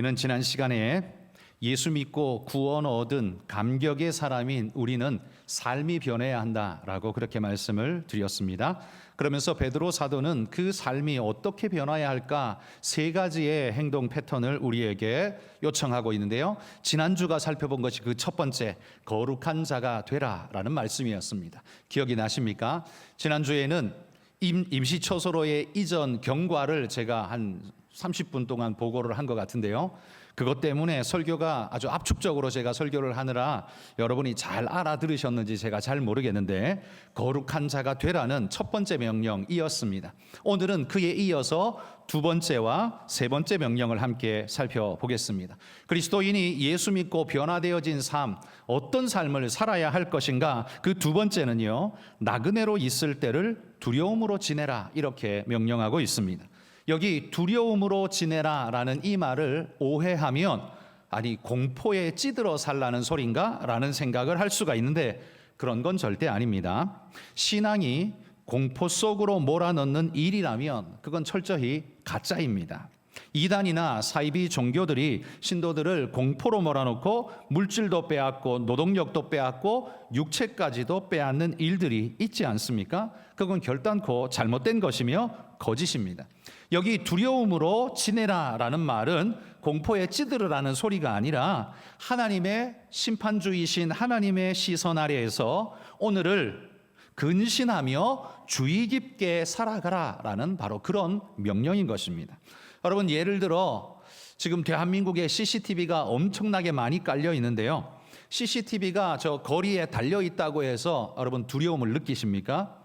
우리는 지난 시간에 예수 믿고 구원 얻은 감격의 사람인 우리는 삶이 변해야 한다라고 그렇게 말씀을 드렸습니다. 그러면서 베드로 사도는 그 삶이 어떻게 변화해야 할까 세 가지의 행동 패턴을 우리에게 요청하고 있는데요. 지난주가 살펴본 것이 그 첫 번째, 거룩한 자가 되라라는 말씀이었습니다. 기억이 나십니까? 지난주에는 임시처소로의 이전 경과를 제가 한 30분 동안 보고를 한 것 같은데요. 그것 때문에 설교가 아주 압축적으로 제가 설교를 하느라 여러분이 잘 알아들으셨는지 제가 잘 모르겠는데, 거룩한 자가 되라는 첫 번째 명령이었습니다. 오늘은 그에 이어서 두 번째와 세 번째 명령을 함께 살펴보겠습니다. 그리스도인이 예수 믿고 변화되어진 삶, 어떤 삶을 살아야 할 것인가? 그 두 번째는요, 나그네로 있을 때를 두려움으로 지내라, 이렇게 명령하고 있습니다. 여기 두려움으로 지내라라는 이 말을 오해하면 아니 공포에 찌들어 살라는 소린가? 라는 생각을 할 수가 있는데 그런 건 절대 아닙니다. 신앙이 공포 속으로 몰아넣는 일이라면 그건 철저히 가짜입니다. 이단이나 사이비 종교들이 신도들을 공포로 몰아넣고 물질도 빼앗고 노동력도 빼앗고 육체까지도 빼앗는 일들이 있지 않습니까? 그건 결단코 잘못된 것이며 거짓입니다. 여기 두려움으로 지내라라는 말은 공포에 찌들으라는 소리가 아니라 하나님의 심판주이신 하나님의 시선 아래에서 오늘을 근신하며 주의 깊게 살아가라라는 바로 그런 명령인 것입니다. 여러분, 예를 들어 지금 대한민국에 CCTV가 엄청나게 많이 깔려 있는데요. CCTV가 저 거리에 달려 있다고 해서 여러분 두려움을 느끼십니까?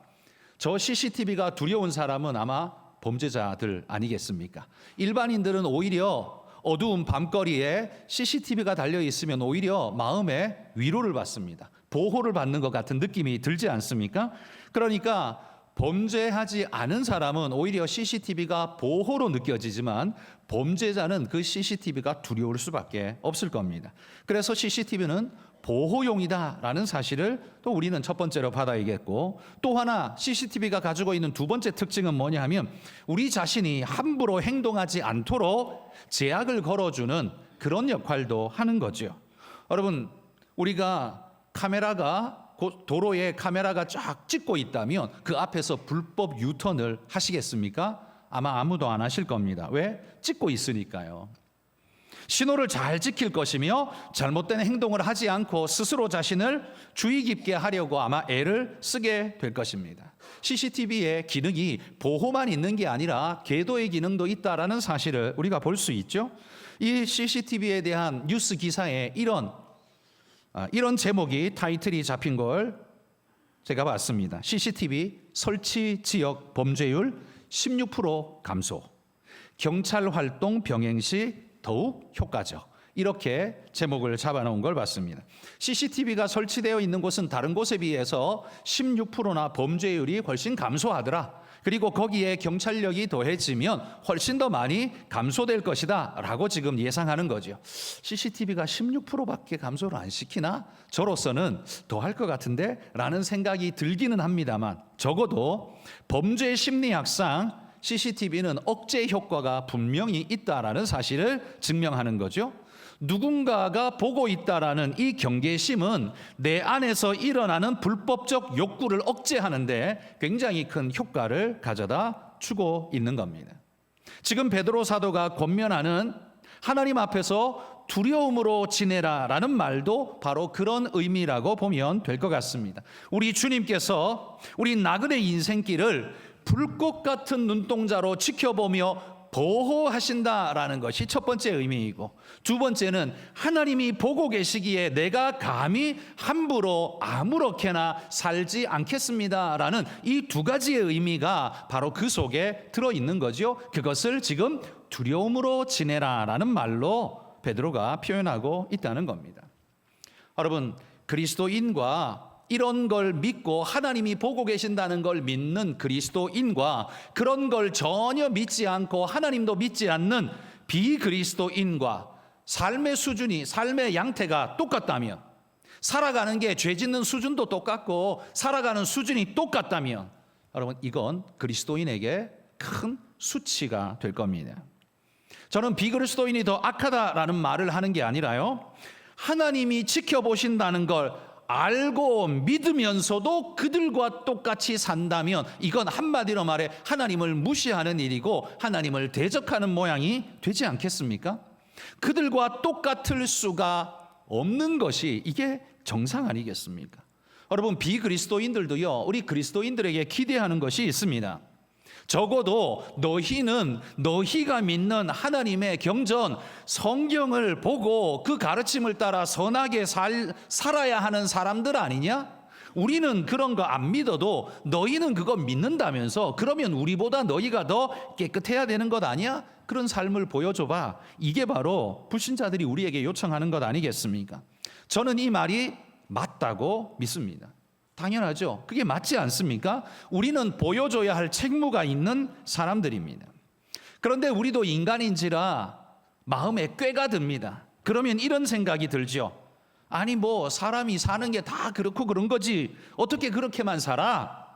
저 CCTV가 두려운 사람은 아마 범죄자들 아니겠습니까? 일반인들은 오히려 어두운 밤거리에 CCTV가 달려 있으면 오히려 마음에 위로를 받습니다. 보호를 받는 것 같은 느낌이 들지 않습니까? 그러니까 범죄하지 않은 사람은 오히려 CCTV가 보호로 느껴지지만 범죄자는 그 CCTV가 두려울 수밖에 없을 겁니다. 그래서 CCTV는 보호용이다라는 사실을 또 우리는 첫 번째로 받아야겠고, 또 하나 CCTV가 가지고 있는 두 번째 특징은 뭐냐 하면 우리 자신이 함부로 행동하지 않도록 제약을 걸어주는 그런 역할도 하는 거죠. 여러분, 우리가 도로에 카메라가 쫙 찍고 있다면 그 앞에서 불법 유턴을 하시겠습니까? 아마 아무도 안 하실 겁니다. 왜? 찍고 있으니까요. 신호를 잘 지킬 것이며 잘못된 행동을 하지 않고 스스로 자신을 주의 깊게 하려고 아마 애를 쓰게 될 것입니다. CCTV의 기능이 보호만 있는 게 아니라 계도의 기능도 있다라는 사실을 우리가 볼 수 있죠. 이 CCTV에 대한 뉴스 기사에 이런 제목이 타이틀이 잡힌 걸 제가 봤습니다. CCTV 설치 지역 범죄율 16% 감소, 경찰 활동 병행 시 더욱 효과적, 이렇게 제목을 잡아놓은 걸 봤습니다. CCTV가 설치되어 있는 곳은 다른 곳에 비해서 16%나 범죄율이 훨씬 감소하더라. 그리고 거기에 경찰력이 더해지면 훨씬 더 많이 감소될 것이다 라고 지금 예상하는 거죠. CCTV가 16%밖에 감소를 안 시키나? 저로서는 더 할 것 같은데? 라는 생각이 들기는 합니다만, 적어도 범죄 심리학상 CCTV는 억제 효과가 분명히 있다라는 사실을 증명하는 거죠. 누군가가 보고 있다라는 이 경계심은 내 안에서 일어나는 불법적 욕구를 억제하는데 굉장히 큰 효과를 가져다 주고 있는 겁니다. 지금 베드로 사도가 권면하는 하나님 앞에서 두려움으로 지내라라는 말도 바로 그런 의미라고 보면 될 것 같습니다. 우리 주님께서 우리 나그네 인생길을 불꽃 같은 눈동자로 지켜보며 보호하신다라는 것이 첫 번째 의미이고, 두 번째는 하나님이 보고 계시기에 내가 감히 함부로 아무렇게나 살지 않겠습니다라는 이 두 가지의 의미가 바로 그 속에 들어있는 거죠. 그것을 지금 두려움으로 지내라라는 말로 베드로가 표현하고 있다는 겁니다. 여러분, 그리스도인과 이런 걸 믿고 하나님이 보고 계신다는 걸 믿는 그리스도인과 그런 걸 전혀 믿지 않고 하나님도 믿지 않는 비그리스도인과 삶의 수준이, 삶의 양태가 똑같다면, 살아가는 게 죄 짓는 수준도 똑같고 살아가는 수준이 똑같다면 여러분, 이건 그리스도인에게 큰 수치가 될 겁니다. 저는 비그리스도인이 더 악하다라는 말을 하는 게 아니라요, 하나님이 지켜보신다는 걸 알고 믿으면서도 그들과 똑같이 산다면 이건 한마디로 말해 하나님을 무시하는 일이고 하나님을 대적하는 모양이 되지 않겠습니까? 그들과 똑같을 수가 없는 것이 이게 정상 아니겠습니까? 여러분, 비그리스도인들도요, 우리 그리스도인들에게 기대하는 것이 있습니다. 적어도 너희는 너희가 믿는 하나님의 경전 성경을 보고 그 가르침을 따라 선하게 살아야 하는 사람들 아니냐? 우리는 그런 거 안 믿어도 너희는 그거 믿는다면서 그러면 우리보다 너희가 더 깨끗해야 되는 것 아니야? 그런 삶을 보여줘봐. 이게 바로 불신자들이 우리에게 요청하는 것 아니겠습니까? 저는 이 말이 맞다고 믿습니다. 당연하죠. 그게 맞지 않습니까? 우리는 보여줘야 할 책무가 있는 사람들입니다. 그런데 우리도 인간인지라 마음에 꾀가 듭니다. 그러면 이런 생각이 들죠. 아니 뭐 사람이 사는 게 다 그렇고 그런 거지 어떻게 그렇게만 살아?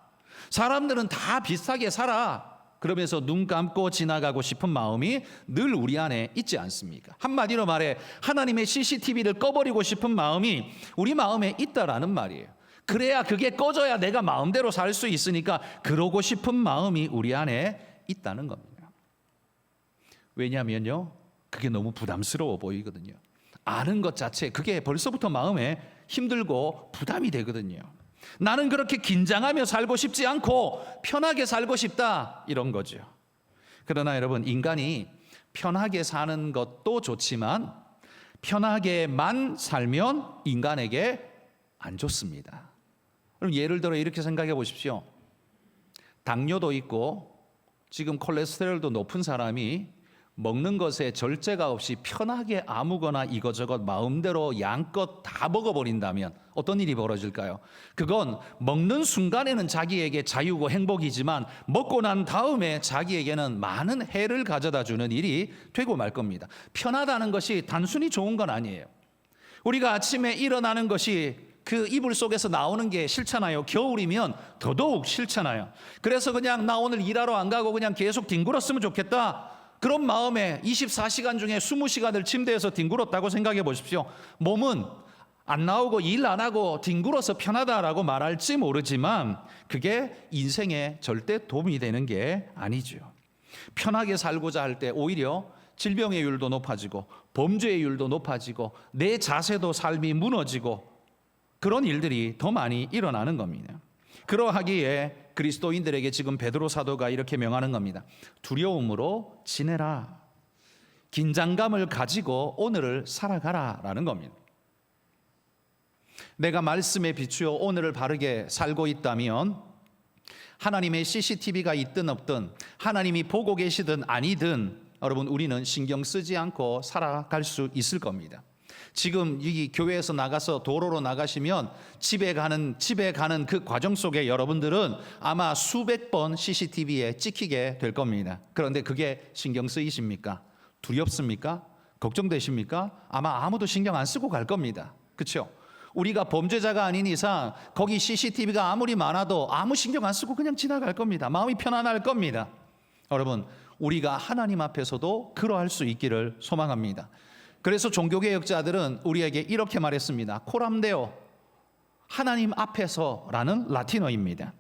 사람들은 다 비슷하게 살아. 그러면서 눈 감고 지나가고 싶은 마음이 늘 우리 안에 있지 않습니까? 한마디로 말해 하나님의 CCTV를 꺼버리고 싶은 마음이 우리 마음에 있다라는 말이에요. 그래야 그게 꺼져야 내가 마음대로 살 수 있으니까 그러고 싶은 마음이 우리 안에 있다는 겁니다. 왜냐하면요, 그게 너무 부담스러워 보이거든요. 아는 것 자체 그게 벌써부터 마음에 힘들고 부담이 되거든요. 나는 그렇게 긴장하며 살고 싶지 않고 편하게 살고 싶다, 이런 거죠. 그러나 여러분, 인간이 편하게 사는 것도 좋지만 편하게만 살면 인간에게 안 좋습니다. 그럼 예를 들어 이렇게 생각해 보십시오. 당뇨도 있고 지금 콜레스테롤도 높은 사람이 먹는 것에 절제가 없이 편하게 아무거나 이것저것 마음대로 양껏 다 먹어버린다면 어떤 일이 벌어질까요? 그건 먹는 순간에는 자기에게 자유고 행복이지만 먹고 난 다음에 자기에게는 많은 해를 가져다 주는 일이 되고 말 겁니다. 편하다는 것이 단순히 좋은 건 아니에요. 우리가 아침에 일어나는 것이 그 이불 속에서 나오는 게 싫잖아요. 겨울이면 더더욱 싫잖아요. 그래서 그냥 나 오늘 일하러 안 가고 그냥 계속 뒹굴었으면 좋겠다, 그런 마음에 24시간 중에 20시간을 침대에서 뒹굴었다고 생각해 보십시오. 몸은 안 나오고 일 안 하고 뒹굴어서 편하다라고 말할지 모르지만 그게 인생에 절대 도움이 되는 게 아니죠. 편하게 살고자 할 때 오히려 질병의 율도 높아지고 범죄의 율도 높아지고 내 자세도 삶이 무너지고 그런 일들이 더 많이 일어나는 겁니다. 그러하기에 그리스도인들에게 지금 베드로 사도가 이렇게 명하는 겁니다. 두려움으로 지내라. 긴장감을 가지고 오늘을 살아가라라는 겁니다. 내가 말씀에 비추어 오늘을 바르게 살고 있다면 하나님의 CCTV가 있든 없든 하나님이 보고 계시든 아니든 여러분, 우리는 신경 쓰지 않고 살아갈 수 있을 겁니다. 지금 이 교회에서 나가서 도로로 나가시면 집에 가는 그 과정 속에 여러분들은 아마 수백 번 CCTV에 찍히게 될 겁니다. 그런데 그게 신경 쓰이십니까? 두렵습니까? 걱정되십니까? 아마 아무도 신경 안 쓰고 갈 겁니다. 그렇죠? 우리가 범죄자가 아닌 이상 거기 CCTV가 아무리 많아도 아무 신경 안 쓰고 그냥 지나갈 겁니다. 마음이 편안할 겁니다. 여러분, 우리가 하나님 앞에서도 그러할 수 있기를 소망합니다. 그래서 종교개혁자들은 우리에게 이렇게 말했습니다. 코람데오, 하나님 앞에서라는 라틴어입니다.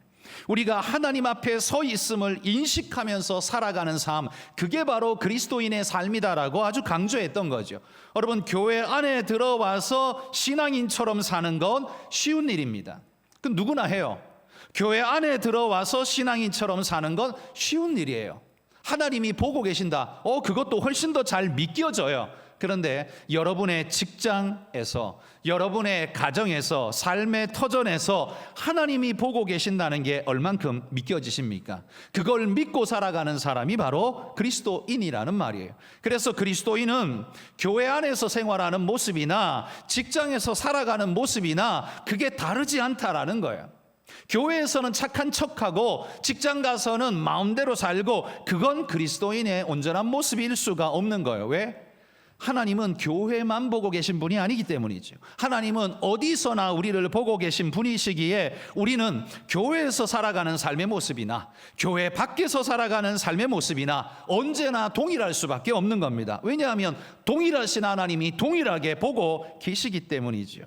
우리가 하나님 앞에 서 있음을 인식하면서 살아가는 삶, 그게 바로 그리스도인의 삶이다라고 아주 강조했던 거죠. 여러분, 교회 안에 들어와서 신앙인처럼 사는 건 쉬운 일입니다. 그 누구나 해요. 교회 안에 들어와서 신앙인처럼 사는 건 쉬운 일이에요. 하나님이 보고 계신다. 그것도 훨씬 더 잘 믿겨져요. 그런데 여러분의 직장에서, 여러분의 가정에서, 삶의 터전에서 하나님이 보고 계신다는 게 얼만큼 믿겨지십니까? 그걸 믿고 살아가는 사람이 바로 그리스도인이라는 말이에요. 그래서 그리스도인은 교회 안에서 생활하는 모습이나 직장에서 살아가는 모습이나 그게 다르지 않다라는 거예요. 교회에서는 착한 척하고 직장 가서는 마음대로 살고 그건 그리스도인의 온전한 모습일 수가 없는 거예요. 왜? 하나님은 교회만 보고 계신 분이 아니기 때문이죠. 하나님은 어디서나 우리를 보고 계신 분이시기에 우리는 교회에서 살아가는 삶의 모습이나 교회 밖에서 살아가는 삶의 모습이나 언제나 동일할 수밖에 없는 겁니다. 왜냐하면 동일하신 하나님이 동일하게 보고 계시기 때문이죠.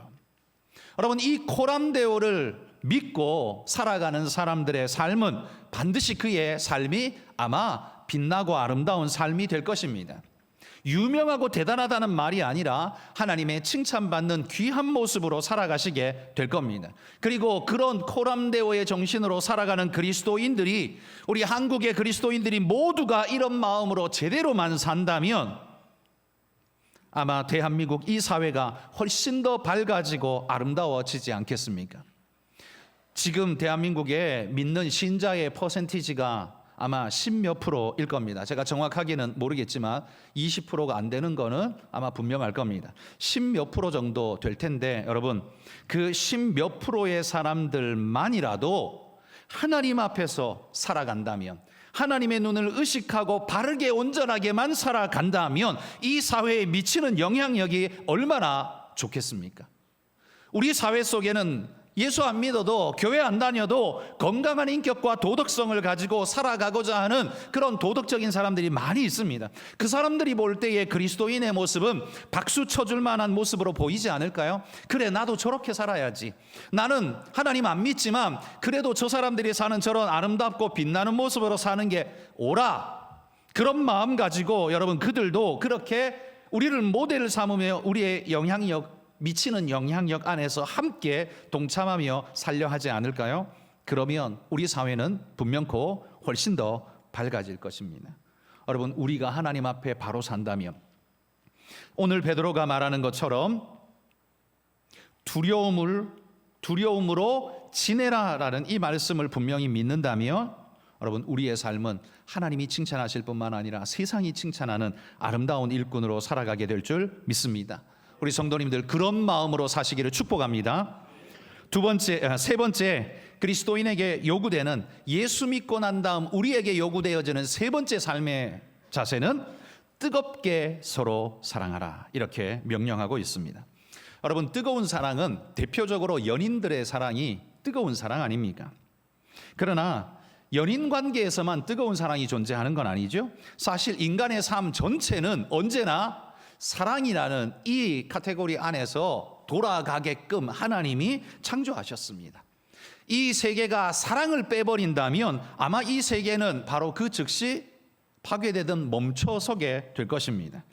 여러분, 이 코람데오를 믿고 살아가는 사람들의 삶은 반드시 그의 삶이 아마 빛나고 아름다운 삶이 될 것입니다. 유명하고 대단하다는 말이 아니라 하나님의 칭찬받는 귀한 모습으로 살아가시게 될 겁니다. 그리고 그런 코람데오의 정신으로 살아가는 그리스도인들이, 우리 한국의 그리스도인들이 모두가 이런 마음으로 제대로만 산다면 아마 대한민국 이 사회가 훨씬 더 밝아지고 아름다워지지 않겠습니까? 지금 대한민국에 믿는 신자의 퍼센티지가 아마 10몇 프로일 겁니다. 제가 정확하게는 모르겠지만 20%가 안 되는 거는 아마 분명할 겁니다. 10몇 프로 정도 될 텐데, 여러분, 그 10몇 프로의 사람들만이라도 하나님 앞에서 살아간다면, 하나님의 눈을 의식하고 바르게 온전하게만 살아간다면 이 사회에 미치는 영향력이 얼마나 좋겠습니까? 우리 사회 속에는 예수 안 믿어도, 교회 안 다녀도 건강한 인격과 도덕성을 가지고 살아가고자 하는 그런 도덕적인 사람들이 많이 있습니다. 그 사람들이 볼 때의 그리스도인의 모습은 박수 쳐줄 만한 모습으로 보이지 않을까요? 그래, 나도 저렇게 살아야지. 나는 하나님 안 믿지만 그래도 저 사람들이 사는 저런 아름답고 빛나는 모습으로 사는 게 옳아. 그런 마음 가지고 여러분, 그들도 그렇게 우리를 모델을 삼으며 우리의 미치는 영향력 안에서 함께 동참하며 살려 하지 않을까요? 그러면 우리 사회는 분명코 훨씬 더 밝아질 것입니다. 여러분, 우리가 하나님 앞에 바로 산다면, 오늘 베드로가 말하는 것처럼 두려움으로 지내라라는 이 말씀을 분명히 믿는다면, 여러분, 우리의 삶은 하나님이 칭찬하실 뿐만 아니라 세상이 칭찬하는 아름다운 일꾼으로 살아가게 될 줄 믿습니다. 우리 성도님들, 그런 마음으로 사시기를 축복합니다. 세 번째, 그리스도인에게 요구되는, 예수 믿고 난 다음 우리에게 요구되어지는 세 번째 삶의 자세는 뜨겁게 서로 사랑하라, 이렇게 명령하고 있습니다. 여러분, 뜨거운 사랑은 대표적으로 연인들의 사랑이 뜨거운 사랑 아닙니까? 그러나 연인 관계에서만 뜨거운 사랑이 존재하는 건 아니죠. 사실 인간의 삶 전체는 언제나 사랑이라는 이 카테고리 안에서 돌아가게끔 하나님이 창조하셨습니다. 이 세계가 사랑을 빼버린다면 아마 이 세계는 바로 그 즉시 파괴되든 멈춰서게 될 것입니다.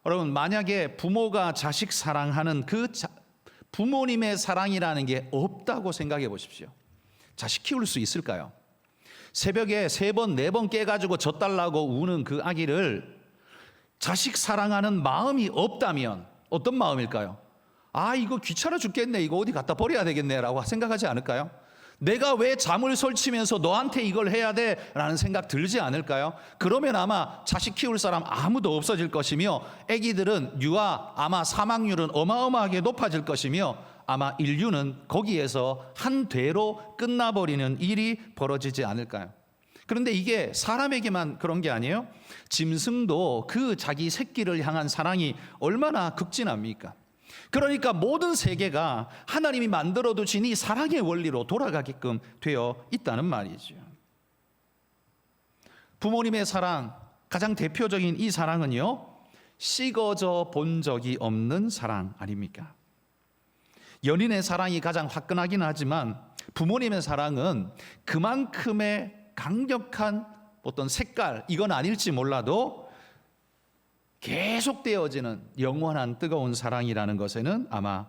여러분, 만약에 부모가 자식 사랑하는 그 부모님의 사랑이라는 게 없다고 생각해 보십시오. 자식 키울 수 있을까요? 새벽에 3번, 4번 깨가지고 젖달라고 우는 그 아기를 자식 사랑하는 마음이 없다면 어떤 마음일까요? 아, 이거 귀찮아 죽겠네, 이거 어디 갖다 버려야 되겠네 라고 생각하지 않을까요? 내가 왜 잠을 설치면서 너한테 이걸 해야 돼? 라는 생각 들지 않을까요? 그러면 아마 자식 키울 사람 아무도 없어질 것이며, 아기들은 아마 사망률은 어마어마하게 높아질 것이며, 아마 인류는 거기에서 한 되로 끝나버리는 일이 벌어지지 않을까요? 그런데 이게 사람에게만 그런 게 아니에요. 짐승도 그 자기 새끼를 향한 사랑이 얼마나 극진합니까? 그러니까 모든 세계가 하나님이 만들어 두신 이 사랑의 원리로 돌아가게끔 되어 있다는 말이죠. 부모님의 사랑, 가장 대표적인 이 사랑은요, 식어져 본 적이 없는 사랑 아닙니까? 연인의 사랑이 가장 화끈하긴 하지만 부모님의 사랑은 그만큼의 강력한 어떤 색깔, 이건 아닐지 몰라도 계속되어지는 영원한 뜨거운 사랑이라는 것에는 아마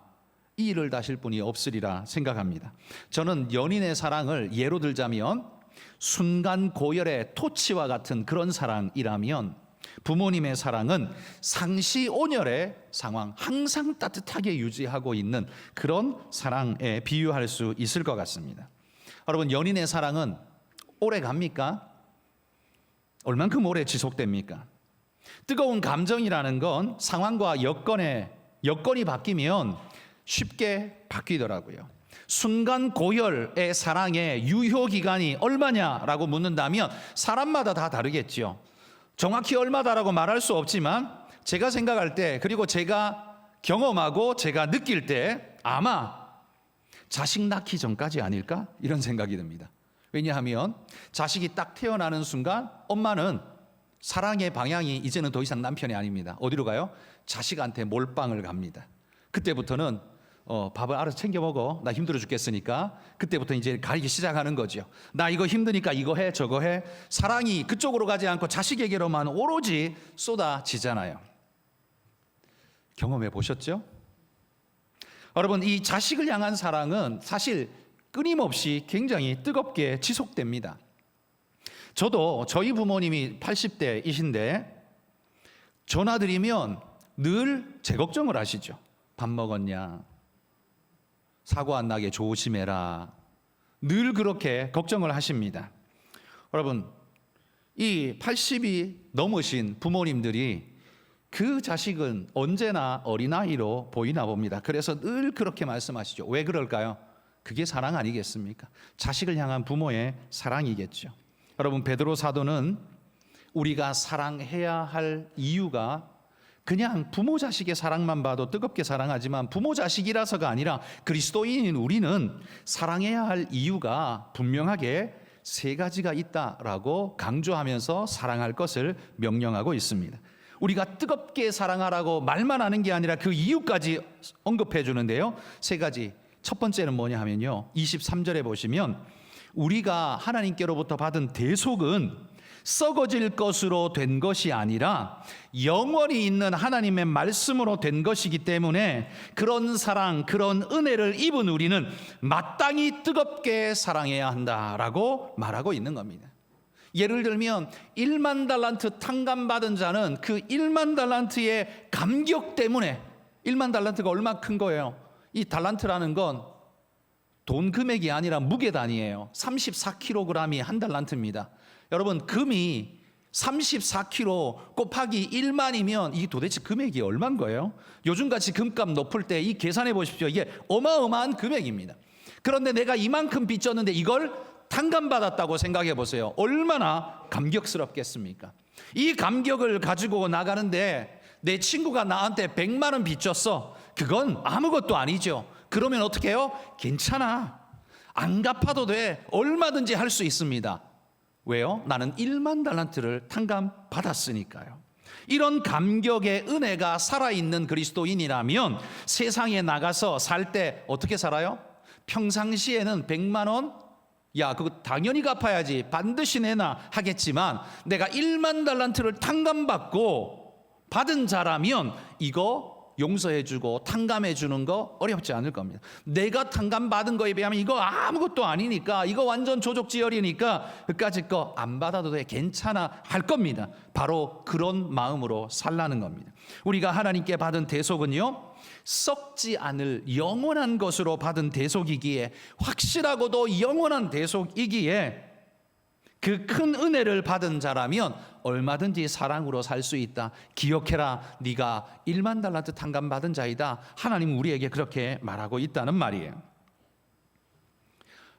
이의를 다실 분이 없으리라 생각합니다. 저는 연인의 사랑을 예로 들자면 순간 고열의 토치와 같은 그런 사랑이라면, 부모님의 사랑은 상시온열의 상황, 항상 따뜻하게 유지하고 있는 그런 사랑에 비유할 수 있을 것 같습니다. 여러분, 연인의 사랑은 오래 갑니까? 얼만큼 오래 지속됩니까? 뜨거운 감정이라는 건 상황과 여건이 바뀌면 쉽게 바뀌더라고요. 순간 고열의 사랑의 유효 기간이 얼마냐라고 묻는다면 사람마다 다 다르겠죠. 정확히 얼마다라고 말할 수 없지만 제가 생각할 때, 그리고 제가 경험하고 제가 느낄 때 아마 자식 낳기 전까지 아닐까? 이런 생각이 듭니다. 왜냐하면 자식이 딱 태어나는 순간 엄마는 사랑의 방향이 이제는 더 이상 남편이 아닙니다. 어디로 가요? 자식한테 몰빵을 갑니다. 그때부터는 밥을 알아서 챙겨 먹어. 나 힘들어 죽겠으니까. 그때부터 이제 가기 시작하는 거죠. 나 이거 힘드니까 이거 해, 저거 해. 사랑이 그쪽으로 가지 않고 자식에게로만 오로지 쏟아지잖아요. 경험해 보셨죠? 여러분, 이 자식을 향한 사랑은 사실 끊임없이 굉장히 뜨겁게 지속됩니다. 저도 저희 부모님이 80대이신데 전화드리면 늘 제 걱정을 하시죠. 밥 먹었냐? 사고 안 나게 조심해라. 늘 그렇게 걱정을 하십니다. 여러분, 이 80이 넘으신 부모님들이 그 자식은 언제나 어린아이로 보이나 봅니다. 그래서 늘 그렇게 말씀하시죠. 왜 그럴까요? 그게 사랑 아니겠습니까? 자식을 향한 부모의 사랑이겠죠. 여러분, 베드로 사도는 우리가 사랑해야 할 이유가 그냥 부모 자식의 사랑만 봐도 뜨겁게 사랑하지만 부모 자식이라서가 아니라 그리스도인인 우리는 사랑해야 할 이유가 분명하게 세 가지가 있다라고 강조하면서 사랑할 것을 명령하고 있습니다. 우리가 뜨겁게 사랑하라고 말만 하는 게 아니라 그 이유까지 언급해 주는데요. 세 가지. 첫 번째는 뭐냐 하면요. 23절에 보시면 우리가 하나님께로부터 받은 대속은 썩어질 것으로 된 것이 아니라 영원히 있는 하나님의 말씀으로 된 것이기 때문에 그런 사랑, 그런 은혜를 입은 우리는 마땅히 뜨겁게 사랑해야 한다라고 말하고 있는 겁니다. 예를 들면 1만 달란트 탕감받은 자는 그 1만 달란트의 감격 때문에 1만 달란트가 얼마 큰 거예요? 이 달란트라는 건 돈 금액이 아니라 무게 단위예요. 34kg이 한 달란트입니다. 여러분, 금이 34kg 곱하기 1만이면 이 도대체 금액이 얼마인 거예요? 요즘같이 금값 높을 때 이 계산해 보십시오. 이게 어마어마한 금액입니다. 그런데 내가 이만큼 빚졌는데 이걸 탕감받았다고 생각해 보세요. 얼마나 감격스럽겠습니까? 이 감격을 가지고 나가는데 내 친구가 나한테 100만 원 빚졌어. 그건 아무것도 아니죠. 그러면 어떻게 해요? 괜찮아. 안 갚아도 돼. 얼마든지 할 수 있습니다. 왜요? 나는 1만 달란트를 탕감받았으니까요. 이런 감격의 은혜가 살아있는 그리스도인이라면 세상에 나가서 살 때 어떻게 살아요? 평상시에는 100만 원? 야, 그거 당연히 갚아야지. 반드시 내놔 하겠지만 내가 1만 달란트를 탕감받고 받은 자라면 이거 용서해주고 탕감해주는 거 어렵지 않을 겁니다. 내가 탕감받은 거에 비하면 이거 아무것도 아니니까, 이거 완전 조족지혈이니까 그까짓 거 안 받아도 돼, 괜찮아 할 겁니다. 바로 그런 마음으로 살라는 겁니다. 우리가 하나님께 받은 대속은요, 썩지 않을 영원한 것으로 받은 대속이기에, 확실하고도 영원한 대속이기에 그 큰 은혜를 받은 자라면 얼마든지 사랑으로 살 수 있다. 기억해라, 네가 1만 달란트 탕감받은 자이다. 하나님 우리에게 그렇게 말하고 있다는 말이에요.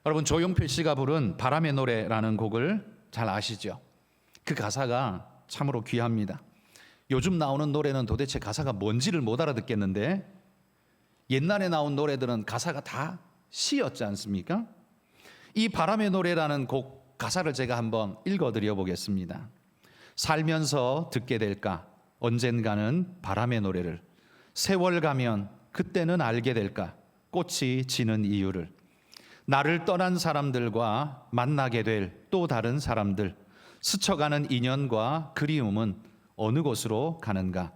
여러분, 조용필 씨가 부른 바람의 노래라는 곡을 잘 아시죠? 그 가사가 참으로 귀합니다. 요즘 나오는 노래는 도대체 가사가 뭔지를 못 알아듣겠는데 옛날에 나온 노래들은 가사가 다 시였지 않습니까? 이 바람의 노래라는 곡 가사를 제가 한번 읽어드려 보겠습니다. 살면서 듣게 될까 언젠가는 바람의 노래를, 세월 가면 그때는 알게 될까 꽃이 지는 이유를, 나를 떠난 사람들과 만나게 될 또 다른 사람들, 스쳐가는 인연과 그리움은 어느 곳으로 가는가,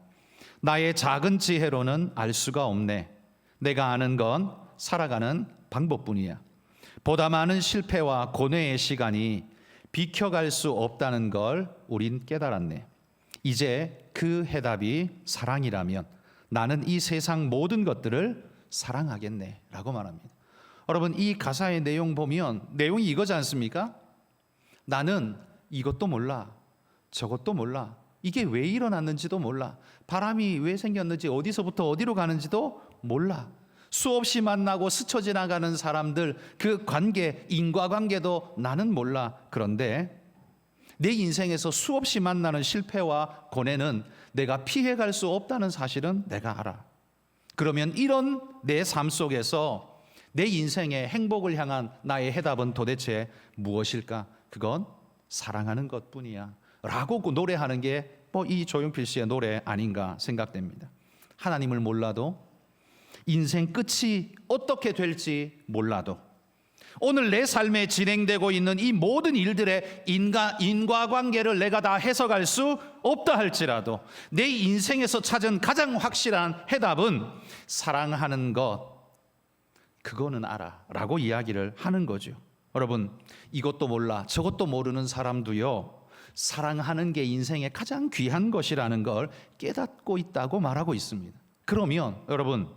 나의 작은 지혜로는 알 수가 없네. 내가 아는 건 살아가는 방법뿐이야. 보다 많은 실패와 고뇌의 시간이 비켜갈 수 없다는 걸 우린 깨달았네. 이제 그 해답이 사랑이라면 나는 이 세상 모든 것들을 사랑하겠네 라고 말합니다. 여러분, 이 가사의 내용 보면 내용이 이거지 않습니까? 나는 이것도 몰라, 저것도 몰라, 이게 왜 일어났는지도 몰라, 바람이 왜 생겼는지 어디서부터 어디로 가는지도 몰라, 수없이 만나고 스쳐 지나가는 사람들 그 관계, 인과관계도 나는 몰라. 그런데 내 인생에서 수없이 만나는 실패와 고뇌는 내가 피해갈 수 없다는 사실은 내가 알아. 그러면 이런 내 삶 속에서 내 인생의 행복을 향한 나의 해답은 도대체 무엇일까? 그건 사랑하는 것뿐이야 라고 노래하는 게 이 조용필 씨의 노래 아닌가 생각됩니다. 하나님을 몰라도, 인생 끝이 어떻게 될지 몰라도, 오늘 내 삶에 진행되고 있는 이 모든 일들의 인과관계를 내가 다 해석할 수 없다 할지라도 내 인생에서 찾은 가장 확실한 해답은 사랑하는 것, 그거는 알아 라고 이야기를 하는 거죠. 여러분, 이것도 몰라 저것도 모르는 사람도요, 사랑하는 게 인생의 가장 귀한 것이라는 걸 깨닫고 있다고 말하고 있습니다. 그러면 여러분,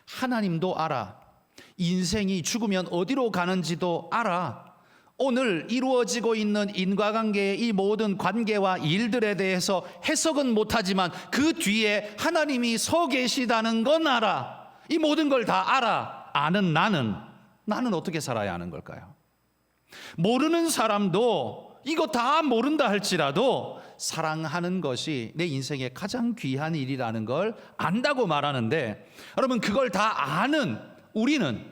하나님도 알아, 인생이 죽으면 어디로 가는지도 알아, 오늘 이루어지고 있는 인과관계의 이 모든 관계와 일들에 대해서 해석은 못하지만 그 뒤에 하나님이 서 계시다는 건 알아. 이 모든 걸 다 알아. 아는 나는 어떻게 살아야 하는 걸까요? 모르는 사람도 이거 다 모른다 할지라도 사랑하는 것이 내 인생의 가장 귀한 일이라는 걸 안다고 말하는데, 여러분, 그걸 다 아는 우리는,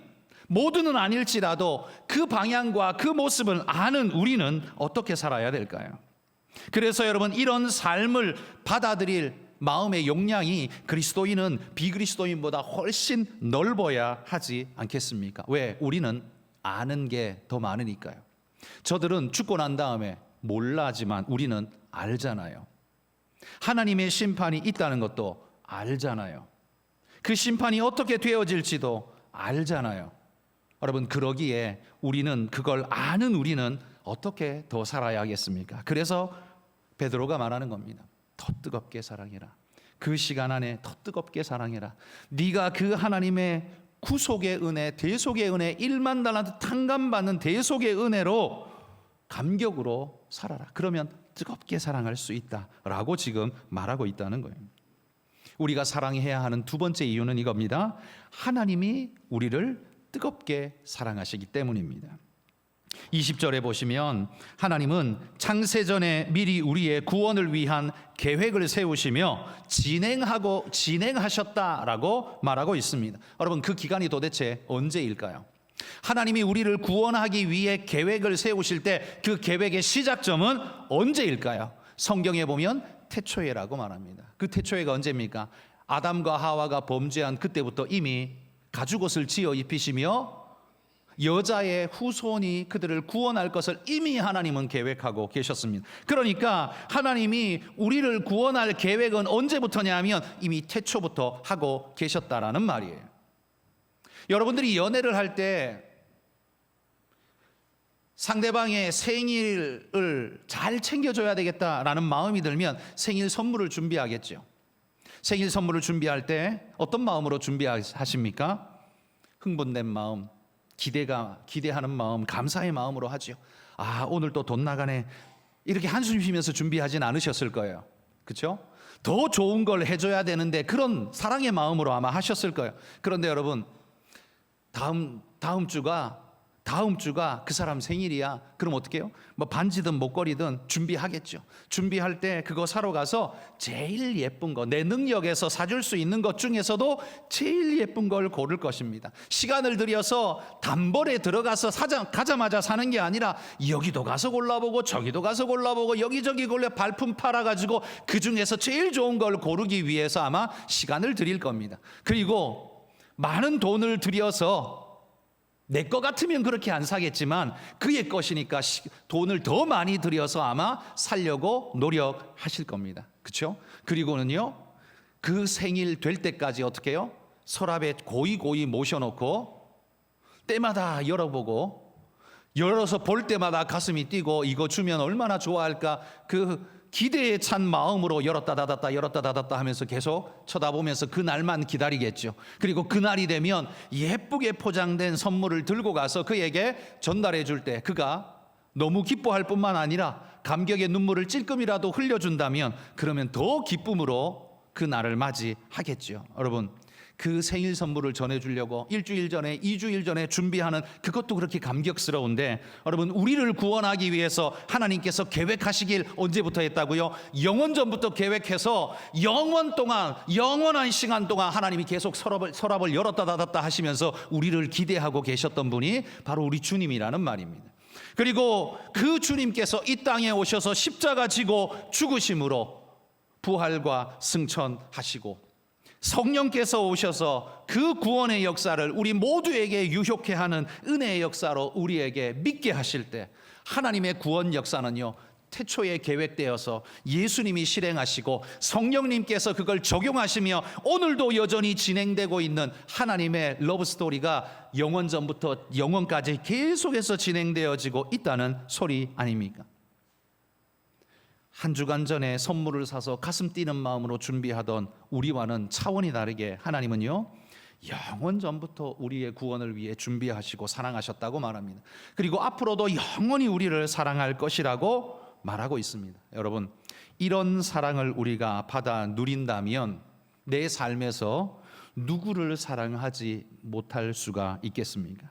모두는 아닐지라도 그 방향과 그 모습을 아는 우리는 어떻게 살아야 될까요? 그래서 여러분, 이런 삶을 받아들일 마음의 용량이 그리스도인은 비그리스도인보다 훨씬 넓어야 하지 않겠습니까? 왜? 우리는 아는 게 더 많으니까요. 저들은 죽고 난 다음에 몰라지만 우리는 알잖아요. 하나님의 심판이 있다는 것도 알잖아요. 그 심판이 어떻게 되어질지도 알잖아요. 여러분, 그러기에 우리는, 그걸 아는 우리는 어떻게 더 살아야 하겠습니까? 그래서 베드로가 말하는 겁니다. 더 뜨겁게 사랑해라. 그 시간 안에 더 뜨겁게 사랑해라. 네가 그 하나님의 구속의 은혜, 대속의 은혜, 1만 달란트 탕감받는 대속의 은혜로 감격으로 살아라. 그러면 뜨겁게 사랑할 수 있다라고 지금 말하고 있다는 거예요. 우리가 사랑해야 하는 두 번째 이유는 이겁니다. 하나님이 우리를 뜨겁게 사랑하시기 때문입니다. 20절에 보시면 하나님은 창세전에 미리 우리의 구원을 위한 계획을 세우시며 진행하셨다라고 말하고 있습니다. 여러분, 그 기간이 도대체 언제일까요? 하나님이 우리를 구원하기 위해 계획을 세우실 때 그 계획의 시작점은 언제일까요? 성경에 보면 태초에라고 말합니다. 그 태초에가 언제입니까? 아담과 하와가 범죄한 그때부터 이미 가죽옷을 지어 입히시며 여자의 후손이 그들을 구원할 것을 이미 하나님은 계획하고 계셨습니다. 그러니까 하나님이 우리를 구원할 계획은 언제부터냐 하면 이미 태초부터 하고 계셨다라는 말이에요. 여러분들이 연애를 할 때 상대방의 생일을 잘 챙겨줘야 되겠다라는 마음이 들면 생일 선물을 준비하겠죠. 생일 선물을 준비할 때 어떤 마음으로 준비하십니까? 흥분된 마음, 기대하는 마음, 감사의 마음으로 하죠. 아, 오늘 또 돈 나가네. 이렇게 한숨 쉬면서 준비하진 않으셨을 거예요. 그렇죠? 더 좋은 걸 해줘야 되는데 그런 사랑의 마음으로 아마 하셨을 거예요. 그런데 여러분, 다음 주가 그 사람 생일이야. 그럼 어떻게 해요? 뭐 반지든 목걸이든 준비하겠죠. 준비할 때 그거 사러 가서 제일 예쁜 거, 내 능력에서 사줄 수 있는 것 중에서도 제일 예쁜 걸 고를 것입니다. 시간을 들여서 단벌에 들어가서 가자마자 사는 게 아니라 여기도 가서 골라보고 저기도 가서 골라보고 여기저기 발품 팔아가지고 그 중에서 제일 좋은 걸 고르기 위해서 아마 시간을 들일 겁니다. 그리고 많은 돈을 들여서 내 것 같으면 그렇게 안 사겠지만 그의 것이니까 돈을 더 많이 들여서 아마 살려고 노력하실 겁니다. 그렇죠? 그리고는요, 그 생일 될 때까지 어떻게 해요? 서랍에 고이 모셔놓고 때마다 열어서 볼 때마다 가슴이 뛰고 이거 주면 얼마나 좋아할까, 그 기대에 찬 마음으로 열었다 닫았다 하면서 계속 쳐다보면서 그 날만 기다리겠죠. 그리고 그날이 되면 예쁘게 포장된 선물을 들고 가서 그에게 전달해 줄 때 그가 너무 기뻐할 뿐만 아니라 감격의 눈물을 찔끔이라도 흘려준다면 그러면 더 기쁨으로 그 날을 맞이하겠죠. 여러분, 그 생일 선물을 전해주려고 일주일 전에 2주일 전에 준비하는 그것도 그렇게 감격스러운데, 여러분, 우리를 구원하기 위해서 하나님께서 계획하시길 언제부터 했다고요? 영원 전부터 계획해서 영원 동안, 영원한 시간 동안 하나님이 계속 서랍을 열었다 닫았다 하시면서 우리를 기대하고 계셨던 분이 바로 우리 주님이라는 말입니다. 그리고 그 주님께서 이 땅에 오셔서 십자가 지고 죽으심으로 부활과 승천하시고, 성령께서 오셔서 그 구원의 역사를 우리 모두에게 유효케 하는 은혜의 역사로 우리에게 믿게 하실 때, 하나님의 구원 역사는요, 태초에 계획되어서 예수님이 실행하시고 성령님께서 그걸 적용하시며 오늘도 여전히 진행되고 있는 하나님의 러브스토리가 영원 전부터 영원까지 계속해서 진행되어지고 있다는 소리 아닙니까? 한 주간 전에 선물을 사서 가슴 뛰는 마음으로 준비하던 우리와는 차원이 다르게 하나님은요, 영원 전부터 우리의 구원을 위해 준비하시고 사랑하셨다고 말합니다. 그리고 앞으로도 영원히 우리를 사랑할 것이라고 말하고 있습니다. 여러분, 이런 사랑을 우리가 받아 누린다면 내 삶에서 누구를 사랑하지 못할 수가 있겠습니까?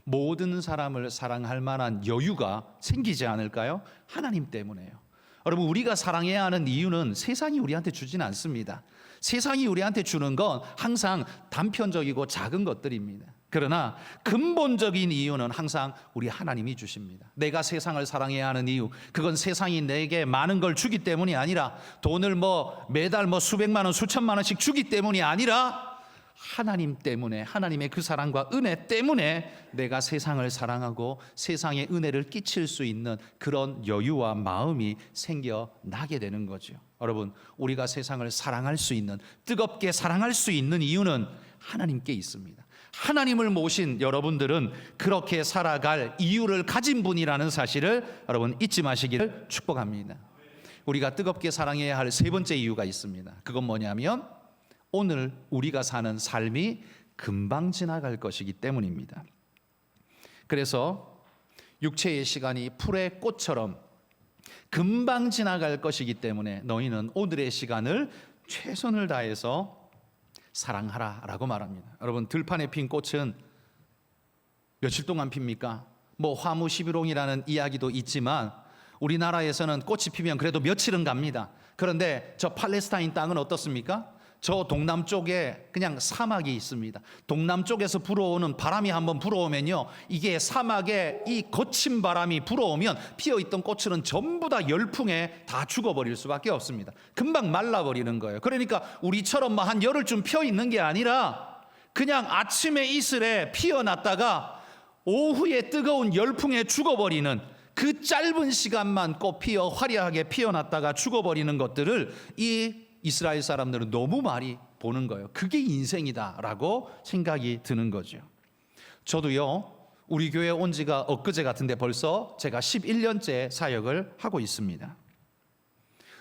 모든 사람을 사랑할 만한 여유가 생기지 않을까요? 하나님 때문에요. 여러분, 우리가 사랑해야 하는 이유는 세상이 우리한테 주진 않습니다. 세상이 우리한테 주는 건 항상 단편적이고 작은 것들입니다. 그러나 근본적인 이유는 항상 우리 하나님이 주십니다. 내가 세상을 사랑해야 하는 이유, 그건 세상이 내게 많은 걸 주기 때문이 아니라, 돈을 매달 수백만 원, 수천만 원씩 주기 때문이 아니라, 하나님 때문에, 하나님의 그 사랑과 은혜 때문에 내가 세상을 사랑하고 세상에 은혜를 끼칠 수 있는 그런 여유와 마음이 생겨나게 되는 거죠. 여러분, 우리가 세상을 사랑할 수 있는, 뜨겁게 사랑할 수 있는 이유는 하나님께 있습니다. 하나님을 모신 여러분들은 그렇게 살아갈 이유를 가진 분이라는 사실을 여러분 잊지 마시기를 축복합니다. 우리가 뜨겁게 사랑해야 할 세 번째 이유가 있습니다. 그건 뭐냐면 오늘 우리가 사는 삶이 금방 지나갈 것이기 때문입니다. 그래서 육체의 시간이 풀의 꽃처럼 금방 지나갈 것이기 때문에 너희는 오늘의 시간을 최선을 다해서 사랑하라라고 말합니다. 여러분, 들판에 핀 꽃은 며칠 동안 핍니까? 화무 11홍이라는 이야기도 있지만 우리나라에서는 꽃이 피면 그래도 며칠은 갑니다. 그런데 저 팔레스타인 땅은 어떻습니까? 저 동남쪽에 그냥 사막이 있습니다. 동남쪽에서 불어오는 바람이 한번 불어오면요, 이게 사막에 이 거친 바람이 불어오면 피어있던 꽃은 전부 다 열풍에 다 죽어버릴 수밖에 없습니다. 금방 말라버리는 거예요. 그러니까 우리처럼 한 열흘쯤 피어있는 게 아니라 그냥 아침에 이슬에 피어났다가 오후에 뜨거운 열풍에 죽어버리는, 그 짧은 시간만 꽃 피어 화려하게 피어났다가 죽어버리는 것들을 이 이스라엘 사람들은 너무 많이 보는 거예요. 그게 인생이다라고 생각이 드는 거죠. 저도요, 우리 교회 온 지가 엊그제 같은데 벌써 제가 11년째 사역을 하고 있습니다.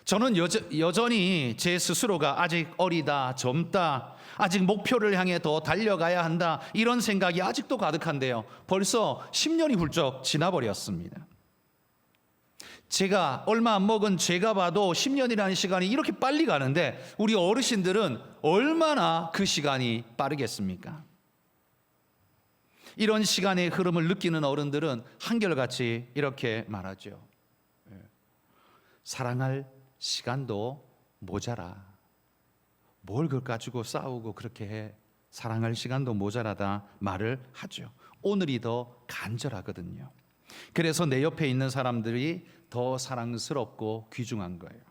저는 여전히 제 스스로가 아직 어리다, 젊다, 아직 목표를 향해 더 달려가야 한다, 이런 생각이 아직도 가득한데요, 벌써 10년이 훌쩍 지나버렸습니다. 제가 얼마 안 먹은 제가 봐도 10년이라는 시간이 이렇게 빨리 가는데 우리 어르신들은 얼마나 그 시간이 빠르겠습니까? 이런 시간의 흐름을 느끼는 어른들은 한결같이 이렇게 말하죠. 사랑할 시간도 모자라. 뭘 그걸 가지고 싸우고 그렇게 해. 사랑할 시간도 모자라다 말을 하죠. 오늘이 더 간절하거든요. 그래서 내 옆에 있는 사람들이 더 사랑스럽고 귀중한 거예요.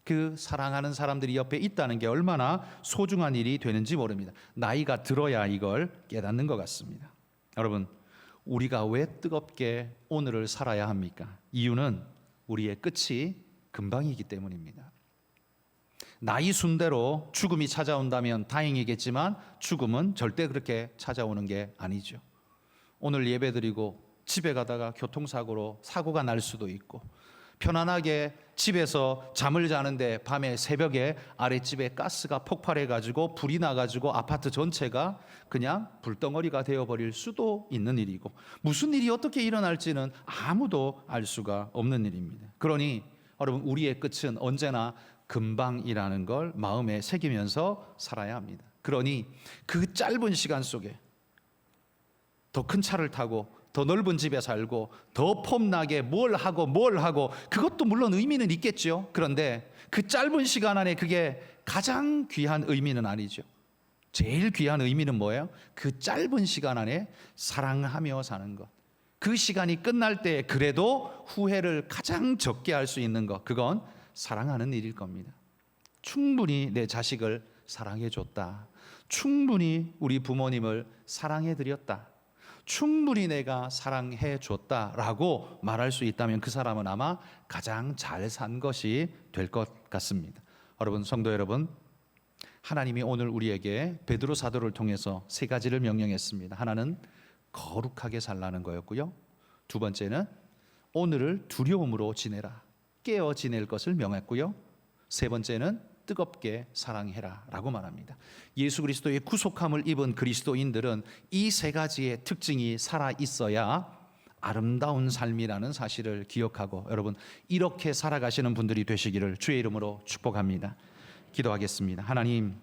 그 사랑하는 사람들이 옆에 있다는 게 얼마나 소중한 일이 되는지 모릅니다. 나이가 들어야 이걸 깨닫는 것 같습니다. 여러분, 우리가 왜 뜨겁게 오늘을 살아야 합니까? 이유는 우리의 끝이 금방이기 때문입니다. 나이 순대로 죽음이 찾아온다면 다행이겠지만 죽음은 절대 그렇게 찾아오는 게 아니죠. 오늘 예배드리고 집에 가다가 교통사고로 사고가 날 수도 있고, 편안하게 집에서 잠을 자는데 밤에 새벽에 아랫집에 가스가 폭발해가지고 불이 나가지고 아파트 전체가 그냥 불덩어리가 되어버릴 수도 있는 일이고, 무슨 일이 어떻게 일어날지는 아무도 알 수가 없는 일입니다. 그러니 여러분, 우리의 끝은 언제나 금방이라는 걸 마음에 새기면서 살아야 합니다. 그러니 그 짧은 시간 속에 더 큰 차를 타고 더 넓은 집에 살고 더 폼나게 뭘 하고 그것도 물론 의미는 있겠죠. 그런데 그 짧은 시간 안에 그게 가장 귀한 의미는 아니죠. 제일 귀한 의미는 뭐예요? 그 짧은 시간 안에 사랑하며 사는 것. 그 시간이 끝날 때 그래도 후회를 가장 적게 할 수 있는 것, 그건 사랑하는 일일 겁니다. 충분히 내 자식을 사랑해 줬다. 충분히 우리 부모님을 사랑해 드렸다. 충분히 내가 사랑해 줬다라고 말할 수 있다면 그 사람은 아마 가장 잘 산 것이 될 것 같습니다. 여러분, 성도 여러분, 하나님이 오늘 우리에게 베드로 사도를 통해서 세 가지를 명령했습니다. 하나는 거룩하게 살라는 거였고요. 두 번째는 오늘을 두려움으로 지내라. 깨어 지낼 것을 명했고요. 세 번째는 뜨겁게 사랑해라 라고 말합니다. 예수 그리스도의 구속함을 입은 그리스도인들은 이 세 가지의 특징이 살아 있어야 아름다운 삶이라는 사실을 기억하고 여러분 이렇게 살아가시는 분들이 되시기를 주의 이름으로 축복합니다. 기도하겠습니다. 하나님,